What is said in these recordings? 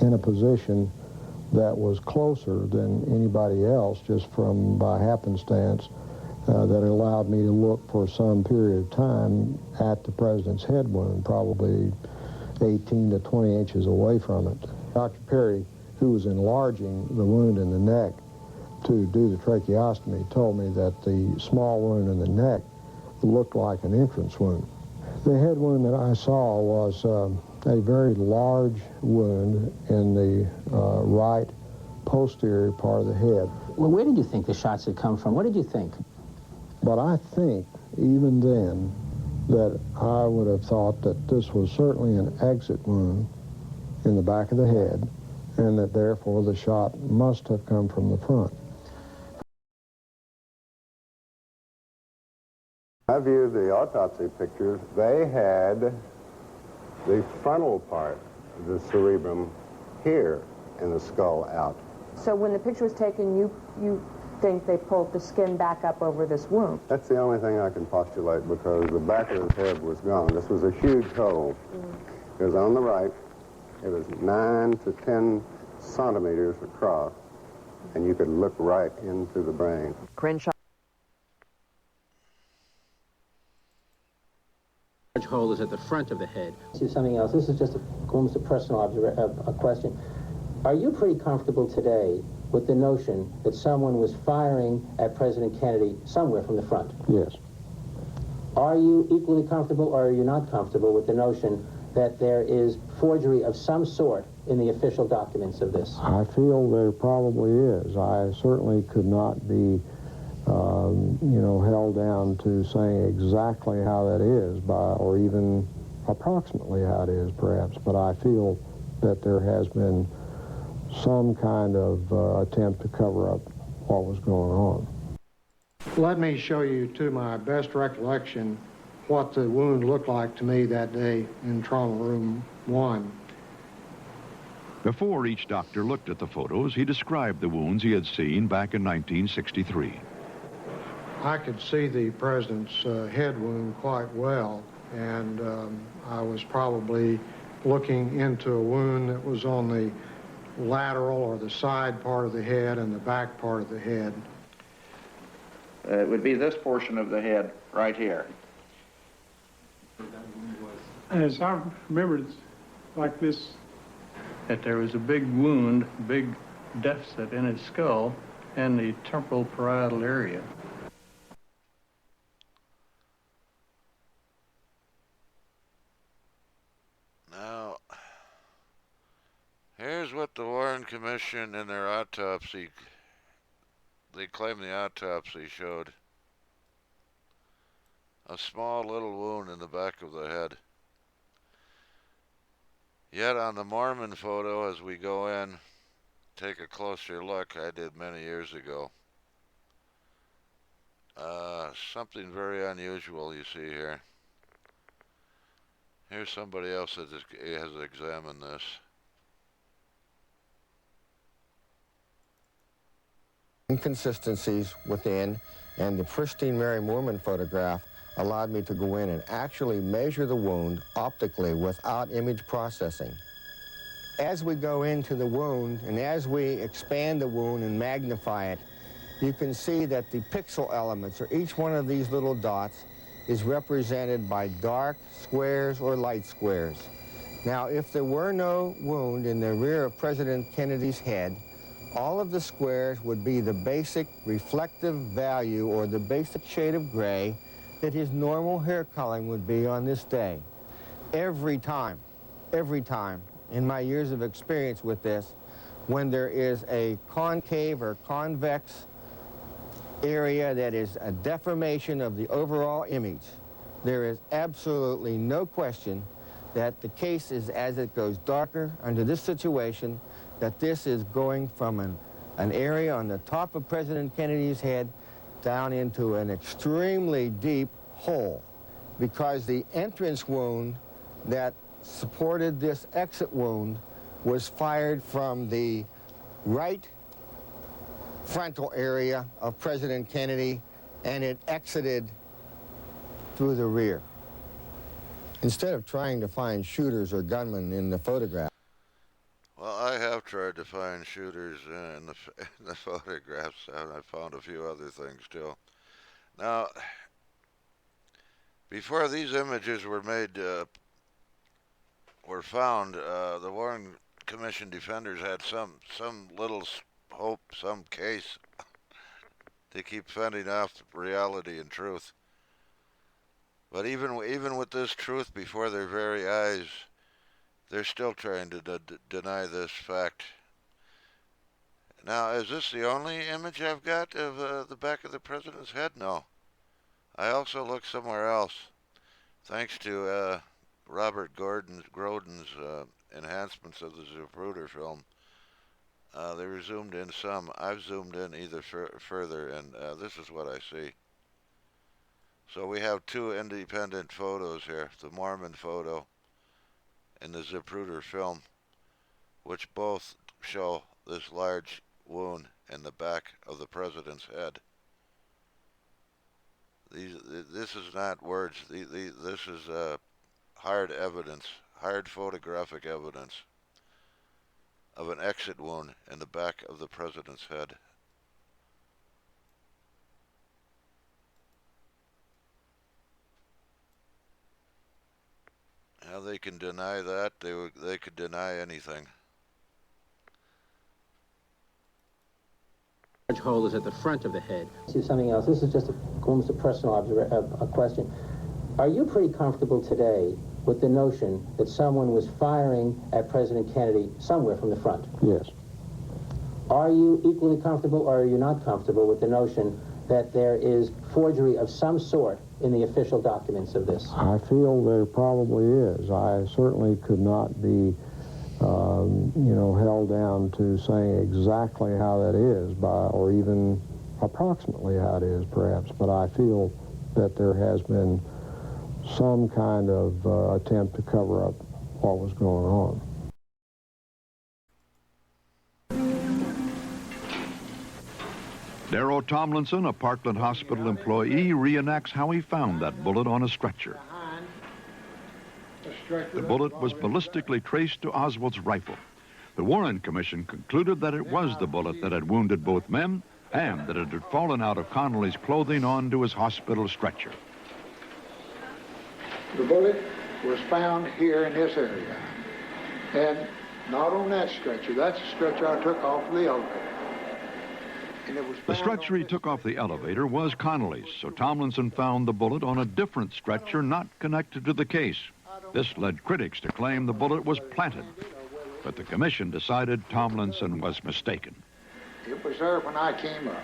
in a position that was closer than anybody else, just by happenstance, that allowed me to look for some period of time at the president's head wound, probably 18 to 20 inches away from it. Dr. Perry, who was enlarging the wound in the neck to do the tracheostomy, told me that the small wound in the neck looked like an entrance wound. The head wound that I saw was a very large wound in the right posterior part of the head. Well, where did you think the shots had come from? What did you think? But I think, even then, that I would have thought that this was certainly an exit wound in the back of the head, and that therefore the shot must have come from the front. I viewed the autopsy pictures. They had the frontal part of the cerebrum here in the skull out. So when the picture was taken, you think they pulled the skin back up over this wound? That's the only thing I can postulate, because the back of his head was gone. This was a huge hole. Because on the right, it was 9 to 10 centimeters across, and you could look right into the brain. Crenshaw. Large hole is at the front of the head. See something else. This is just almost a personal question. Are you pretty comfortable today with the notion that someone was firing at President Kennedy somewhere from the front? Yes. Are you equally comfortable, or are you not comfortable with the notion that there is forgery of some sort in the official documents of this? I feel there probably is. I certainly could not be held down to saying exactly how that is, or even approximately how it is, perhaps. But I feel that there has been some kind of attempt to cover up what was going on. Let me show you, to my best recollection, what the wound looked like to me that day in Trauma Room 1. Before each doctor looked at the photos, he described the wounds he had seen back in 1963. I could see the president's head wound quite well, and I was probably looking into a wound that was on the lateral or the side part of the head and the back part of the head. It would be this portion of the head right here. As I remember, it's like this, that there was a big wound, big deficit in his skull and the temporal parietal area. Now, here's what the Warren Commission in their autopsy, they claim the autopsy showed. A small little wound in the back of the head. Yet on the Mormon photo, as we go in, take a closer look, I did many years ago. Something very unusual you see here. Here's somebody else that has examined this. Inconsistencies within, and the pristine Mary Moorman photograph allowed me to go in and actually measure the wound optically without image processing. As we go into the wound and as we expand the wound and magnify it, you can see that the pixel elements, or each one of these little dots, is represented by dark squares or light squares. Now, if there were no wound in the rear of President Kennedy's head, all of the squares would be the basic reflective value, or the basic shade of gray, that his normal hair coloring would be on this day. Every time, in my years of experience with this, when there is a concave or convex area that is a deformation of the overall image, there is absolutely no question that the case is, as it goes darker under this situation, that this is going from an area on the top of President Kennedy's head down into an extremely deep hole, because the entrance wound that supported this exit wound was fired from the right frontal area of President Kennedy, and it exited through the rear. Instead of trying to find shooters or gunmen in the photograph. Well, I tried to find shooters in the photographs, and I found a few other things too. Now, before these images were made, were found, the Warren Commission defenders had some little hope, some case to keep fending off reality and truth. But even with this truth before their very eyes, they're still trying to deny this fact. Now, is this the only image I've got of the back of the president's head? No. I also looked somewhere else. Thanks to Robert Grodin's enhancements of the Zapruder film, they were zoomed in some. I've zoomed in either further, and this is what I see. So we have two independent photos here, the Mormon photo and the Zapruder film, which both show this large wound in the back of the president's head. This is not words. This is hard evidence, hard photographic evidence of an exit wound in the back of the president's head. How they can deny that? They could deny anything. Large hole is at the front of the head. See something else. This is just almost a personal a question. Are you pretty comfortable today with the notion that someone was firing at President Kennedy somewhere from the front? Yes. Are you equally comfortable, or are you not comfortable with the notion that there is forgery of some sort in the official documents of this? I feel there probably is. I certainly could not be, held down to saying exactly how that is, or even approximately how it is, perhaps. But I feel that there has been some kind of attempt to cover up what was going on. Darrow Tomlinson, a Parkland Hospital employee, reenacts how he found that bullet on a stretcher. The bullet was ballistically traced to Oswald's rifle. The Warren Commission concluded that it was the bullet that had wounded both men and that it had fallen out of Connolly's clothing onto his hospital stretcher. The bullet was found here in this area, and not on that stretcher. That's the stretcher I took off the elevator. The stretcher he took off the elevator was Connolly's, so Tomlinson found the bullet on a different stretcher not connected to the case. This led critics to claim the bullet was planted, but the commission decided Tomlinson was mistaken. It was there when I came up.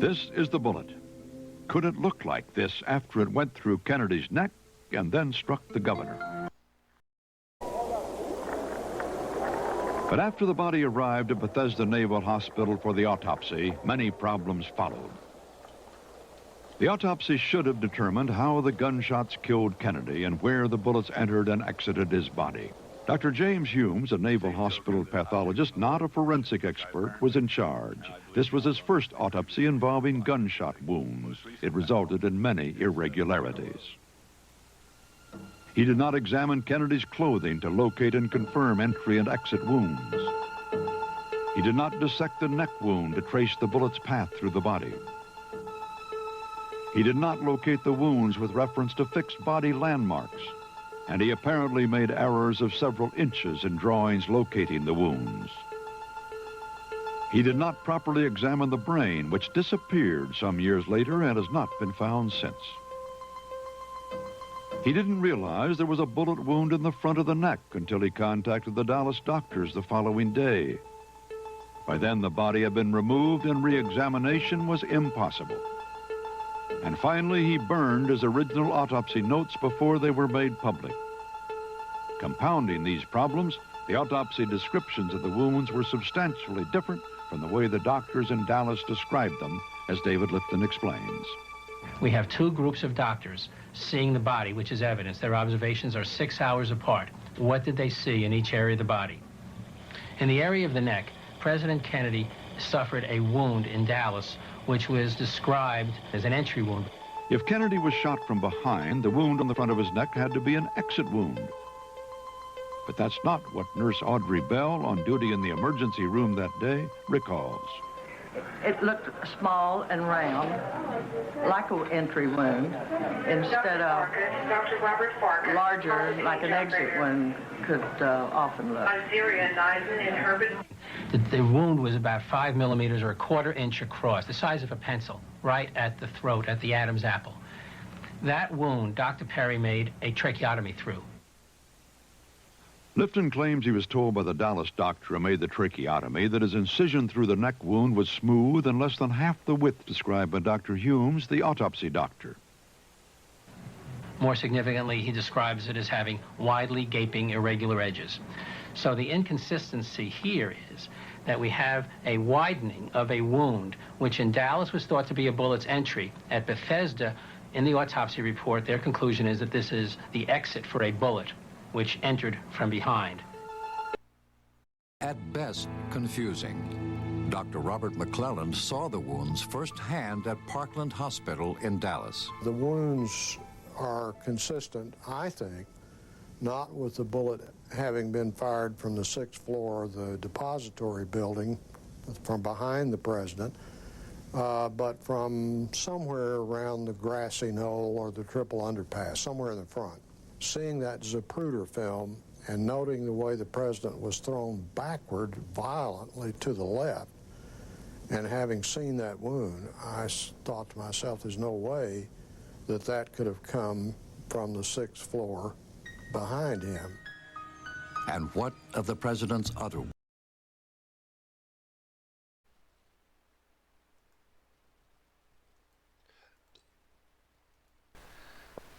This is the bullet. Could it look like this after it went through Kennedy's neck and then struck the governor? But after the body arrived at Bethesda Naval Hospital for the autopsy, many problems followed. The autopsy should have determined how the gunshots killed Kennedy and where the bullets entered and exited his body. Dr. James Humes, a Naval Hospital pathologist, not a forensic expert, was in charge. This was his first autopsy involving gunshot wounds. It resulted in many irregularities. He did not examine Kennedy's clothing to locate and confirm entry and exit wounds. He did not dissect the neck wound to trace the bullet's path through the body. He did not locate the wounds with reference to fixed body landmarks, and he apparently made errors of several inches in drawings locating the wounds. He did not properly examine the brain, which disappeared some years later and has not been found since. He didn't realize there was a bullet wound in the front of the neck until he contacted the Dallas doctors the following day. By then, the body had been removed and re-examination was impossible. And finally, he burned his original autopsy notes before they were made public. Compounding these problems, the autopsy descriptions of the wounds were substantially different from the way the doctors in Dallas described them, as David Lipton explains. We have two groups of doctors seeing the body, which is evidence. Their observations are 6 hours apart. What did they see in each area of the body? In the area of the neck, President Kennedy suffered a wound in Dallas, which was described as an entry wound. If Kennedy was shot from behind, the wound on the front of his neck had to be an exit wound. But that's not what Nurse Audrey Bell, on duty in the emergency room that day, recalls. It looked small and round, like an entry wound, instead of larger, like an exit wound could often look. The wound was about 5 millimeters or a 1/4 inch across, the size of a pencil, right at the throat, at the Adam's apple. That wound, Dr. Perry made a tracheotomy through. Lifton claims he was told by the Dallas doctor who made the tracheotomy that his incision through the neck wound was smooth and less than half the width described by Dr. Humes, the autopsy doctor. More significantly, he describes it as having widely gaping irregular edges. So the inconsistency here is that we have a widening of a wound, which in Dallas was thought to be a bullet's entry. At Bethesda, in the autopsy report, their conclusion is that this is the exit for a bullet, which entered from behind. At best, confusing. Dr. Robert McClelland saw the wounds firsthand at Parkland Hospital in Dallas. The wounds are consistent, I think, not with the bullet having been fired from the 6th floor of the depository building from behind the president, but from somewhere around the grassy knoll or the triple underpass, somewhere in the front. Seeing that Zapruder film and noting the way the president was thrown backward violently to the left, and having seen that wound, I thought to myself, there's no way that that could have come from the 6th floor behind him. And what of the president's other?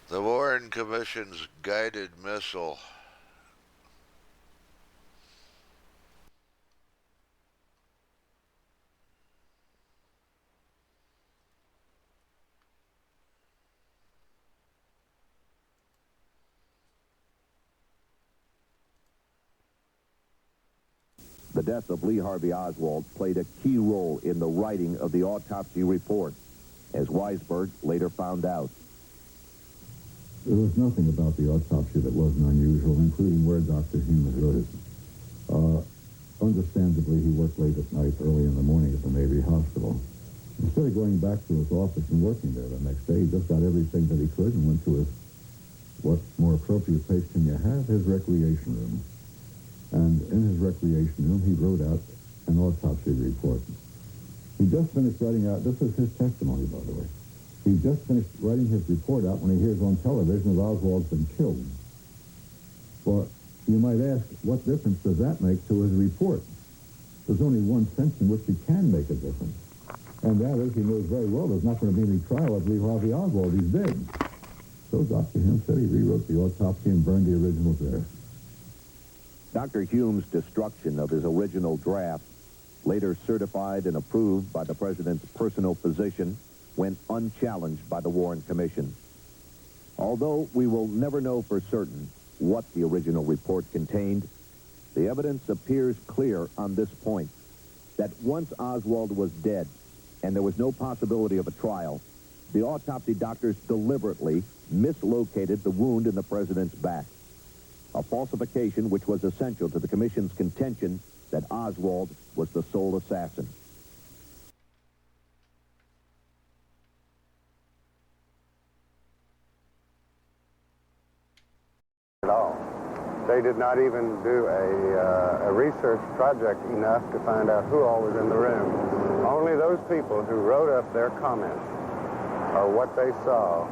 The Warren Commission's guided missile. The death of Lee Harvey Oswald played a key role in the writing of the autopsy report, as Weisberg later found out. There was nothing about the autopsy that wasn't unusual, including where Dr. Humes wrote it. Understandably, he worked late at night, early in the morning at the Navy Hospital. Instead of going back to his office and working there the next day, he just got everything that he could and went to his, what more appropriate place can you have, his recreation room. And in his recreation room, he wrote out an autopsy report. He just finished writing out, this is his testimony, by the way. He just finished writing his report out when he hears on television that Oswald's been killed. Well, you might ask, what difference does that make to his report? There's only one sense in which he can make a difference. And that is, he knows very well there's not going to be any trial of Lee Harvey Oswald. He's dead. So Dr. Humes said he rewrote the autopsy and burned the originals there. Dr. Humes' destruction of his original draft, later certified and approved by the president's personal physician, went unchallenged by the Warren Commission. Although we will never know for certain what the original report contained, the evidence appears clear on this point, that once Oswald was dead and there was no possibility of a trial, the autopsy doctors deliberately mislocated the wound in the president's back, a falsification which was essential to the commission's contention that Oswald was the sole assassin. At all. They did not even do a research project enough to find out who all was in the room. Only those people who wrote up their comments or what they saw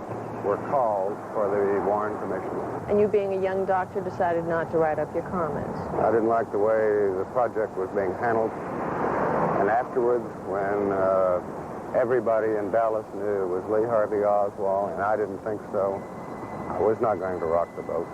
were called for the Warren Commission. And you, being a young doctor, decided not to write up your comments. I didn't like the way the project was being handled. And afterwards, when everybody in Dallas knew it was Lee Harvey Oswald, and I didn't think so, I was not going to rock the boat.